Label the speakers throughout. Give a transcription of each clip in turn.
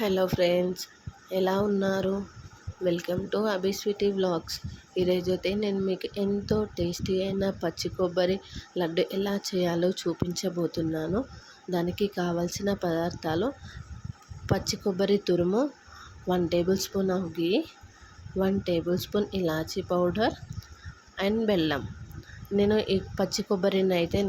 Speaker 1: Hello friends, ఎలా ఉన్నారు? Welcome to Abhi Sweety vlogs. ఈరోజైతే నేను మీకు ఎంతో టేస్టీ అయిన పచ్చి కొబ్బరి లడ్డు ఎలా చేయాలో చూపించబోతున్నాను. దానికి కావలసిన పదార్థాలు: పచ్చి కొబ్బరి తురుము, 1 table spoon of ghee, 1 table spoon elaichi powder and బెల్లం. నేను ఈ పచ్చి కొబ్బరిని అయితే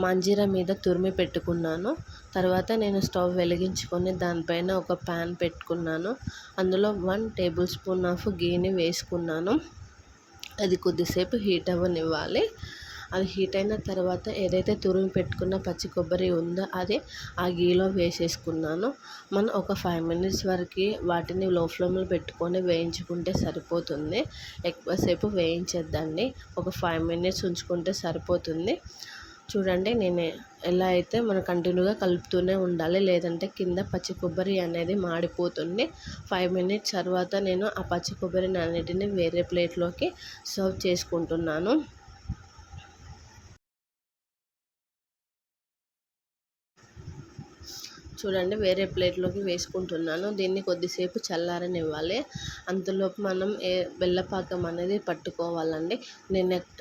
Speaker 1: మంజీరా మీద తురిమి పెట్టుకున్నాను. తర్వాత నేను స్టవ్ వెలిగించుకొని దానిపైన ఒక ప్యాన్ పెట్టుకున్నాను. అందులో 1 టేబుల్ స్పూన్ ఆఫ్ గీని వేసుకున్నాను. అది కొద్దిసేపు హీట్ అవ్వనివ్వాలి. అది హీట్ అయిన తర్వాత ఏదైతే తురిమి పెట్టుకున్న పచ్చి కొబ్బరి ఉందో అది ఆ గీలో వేసేసుకున్నాను. మనం ఒక 5 మినిట్స్ వరకు వాటిని లో ఫ్లేమ్లో పెట్టుకొని వేయించుకుంటే సరిపోతుంది. ఎక్కువసేపు వేయించద్దండి, ఒక 5 మినిట్స్ ఉంచుకుంటే సరిపోతుంది. చూడండి, నేను ఎలా అయితే మనం కంటిన్యూగా కలుపుతూనే ఉండాలి, లేదంటే కింద పచ్చి కొబ్బరి అనేది మాడిపోతుంది. 5 మినిట్స్ తర్వాత నేను ఆ పచ్చి కొబ్బరిని అన్నిటిని వేరే ప్లేట్లోకి సర్వ్ చేసుకుంటున్నాను. చూడండి, వేరే ప్లేట్లోకి వేసుకుంటున్నాను. దీన్ని కొద్దిసేపు చల్లారనివ్వాలి. అంతలోపు మనం బెల్లపాకం అనేది పట్టుకోవాలండి.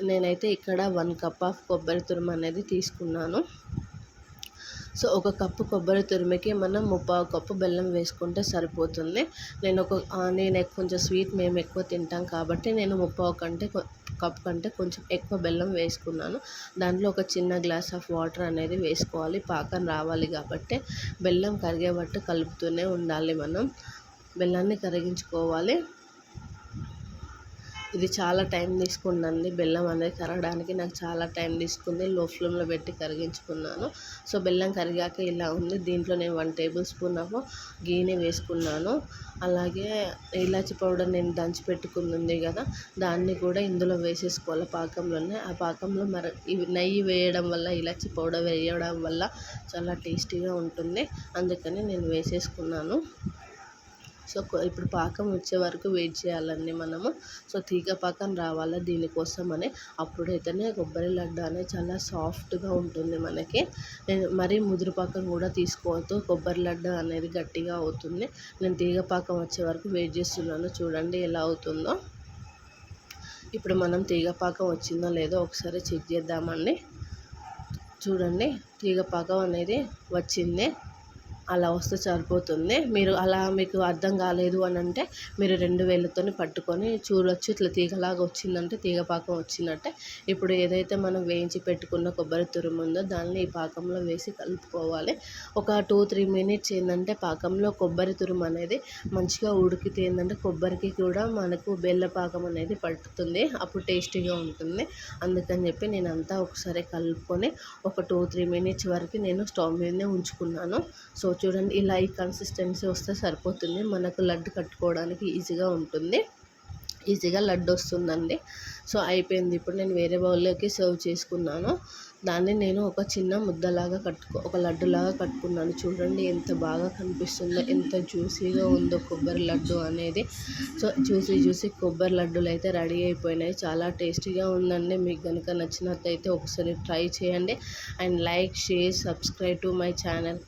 Speaker 1: నేనైతే ఇక్కడ 1 కప్ ఆఫ్ కొబ్బరి తురుము అనేది తీసుకున్నాను. సో 1 కప్పు కొబ్బరి తురిమికి మనం 3/4 కప్పు బెల్లం వేసుకుంటే సరిపోతుంది. నేను కొంచెం స్వీట్ మేము ఎక్కువ తింటాం కాబట్టి నేను 3/4 కప్పు కంటే కొంచెం ఎక్కువ బెల్లం వేసుకున్నాను. దాంట్లో ఒక చిన్న గ్లాస్ ఆఫ్ వాటర్ అనేది వేసుకోవాలి. పాకం రావాలి కాబట్టి బెల్లం కరిగేటట్టు కలుపుతూనే ఉండాలి. మనం బెల్లాన్ని కరిగించుకోవాలి. ఇది చాలా టైం తీసుకుందండి. బెల్లం అనేది కరగడానికి నాకు చాలా టైం తీసుకుంది. లో ఫ్లేమ్లో పెట్టి కరిగించుకున్నాను. సో బెల్లం కరిగాక ఇలా ఉంది. దీంట్లో నేను 1 టేబుల్ స్పూన్ ఆఫ్ గీని వేసుకున్నాను. అలాగే ఇలాచి పౌడర్ నేను దంచి పెట్టుకుంది కదా, దాన్ని కూడా ఇందులో వేసేసుకోవాలి పాకంలోనే. ఆ పాకంలో నెయ్యి వేయడం వల్ల, ఇలాచి పౌడర్ వేయడం వల్ల చాలా టేస్టీగా ఉంటుంది. అందుకని నేను వేసేసుకున్నాను. సో ఇప్పుడు పాకం వచ్చే వరకు వెయిట్ చేయాలండి మనము. సో తీగ పాకం రావాలి దీనికోసమని. అప్పుడైతేనే కొబ్బరి లడ్డు అనేది చాలా సాఫ్ట్గా ఉంటుంది మనకి. మరీ ముదురు పాకం కూడా తీసుకోవద్దు, కొబ్బరి లడ్డు అనేది గట్టిగా అవుతుంది. నేను తీగ పాకం వచ్చే వరకు వెయిట్ చేస్తున్నాను. చూడండి ఎలా అవుతుందో. ఇప్పుడు మనం తీగ పాకం వచ్చిందో లేదో ఒకసారి చెక్ చేద్దామండి. చూడండి, తీగ పాకం అనేది వచ్చింది. అలా వస్తే సరిపోతుంది. మీకు అర్థం కాలేదు అని అంటే మీరు 2 వేళ్ళతోని పట్టుకొని చూడొచ్చు. ఇట్లా తీగలాగా వచ్చిందంటే తీగ పాకం వచ్చినట్టే. ఇప్పుడు ఏదైతే మనం వేయించి పెట్టుకున్న కొబ్బరి తురుము ఉందో దాన్ని ఈ పాకంలో వేసి కలుపుకోవాలి. ఒక 2-3 మినిట్స్ ఏంటంటే పాకంలో కొబ్బరి తురుము అనేది మంచిగా ఉడికితే ఏంటంటే కొబ్బరికి కూడా మనకు బెల్ల పాకం అనేది పట్టుతుంది. అప్పుడు టేస్టీగా ఉంటుంది. అందుకని చెప్పి నేను అంతా ఒకసారి కలుపుకొని ఒక 2-3 మినిట్స్ వరకు నేను స్టవ్ మీదనే ఉంచుకున్నాను. సో చూడండి, ఇలా ఈ కన్సిస్టెన్సీ వస్తే సరిపోతుంది. మనకు లడ్డు కట్టుకోవడానికి ఈజీగా ఉంటుంది. ఈజీగా లడ్డు వస్తుందండి. సో అయిపోయింది. ఇప్పుడు నేను వేరే బౌల్లోకి సర్వ్ చేసుకున్నాను. దాన్ని నేను ఒక చిన్న ముద్దలాగా ఒక లడ్డులాగా కట్టుకున్నాను. చూడండి ఎంత బాగా కనిపిస్తుందో, ఎంత జ్యూసీగా ఉందో కొబ్బరి లడ్డు అనేది. సో జ్యూసీ కొబ్బరి లడ్డూలు అయితే రెడీ అయిపోయినాయి. చాలా టేస్టీగా ఉందండి. మీకు కనుక నచ్చినట్లయితే ఒకసారి ట్రై చేయండి. And like, share, subscribe to my channel.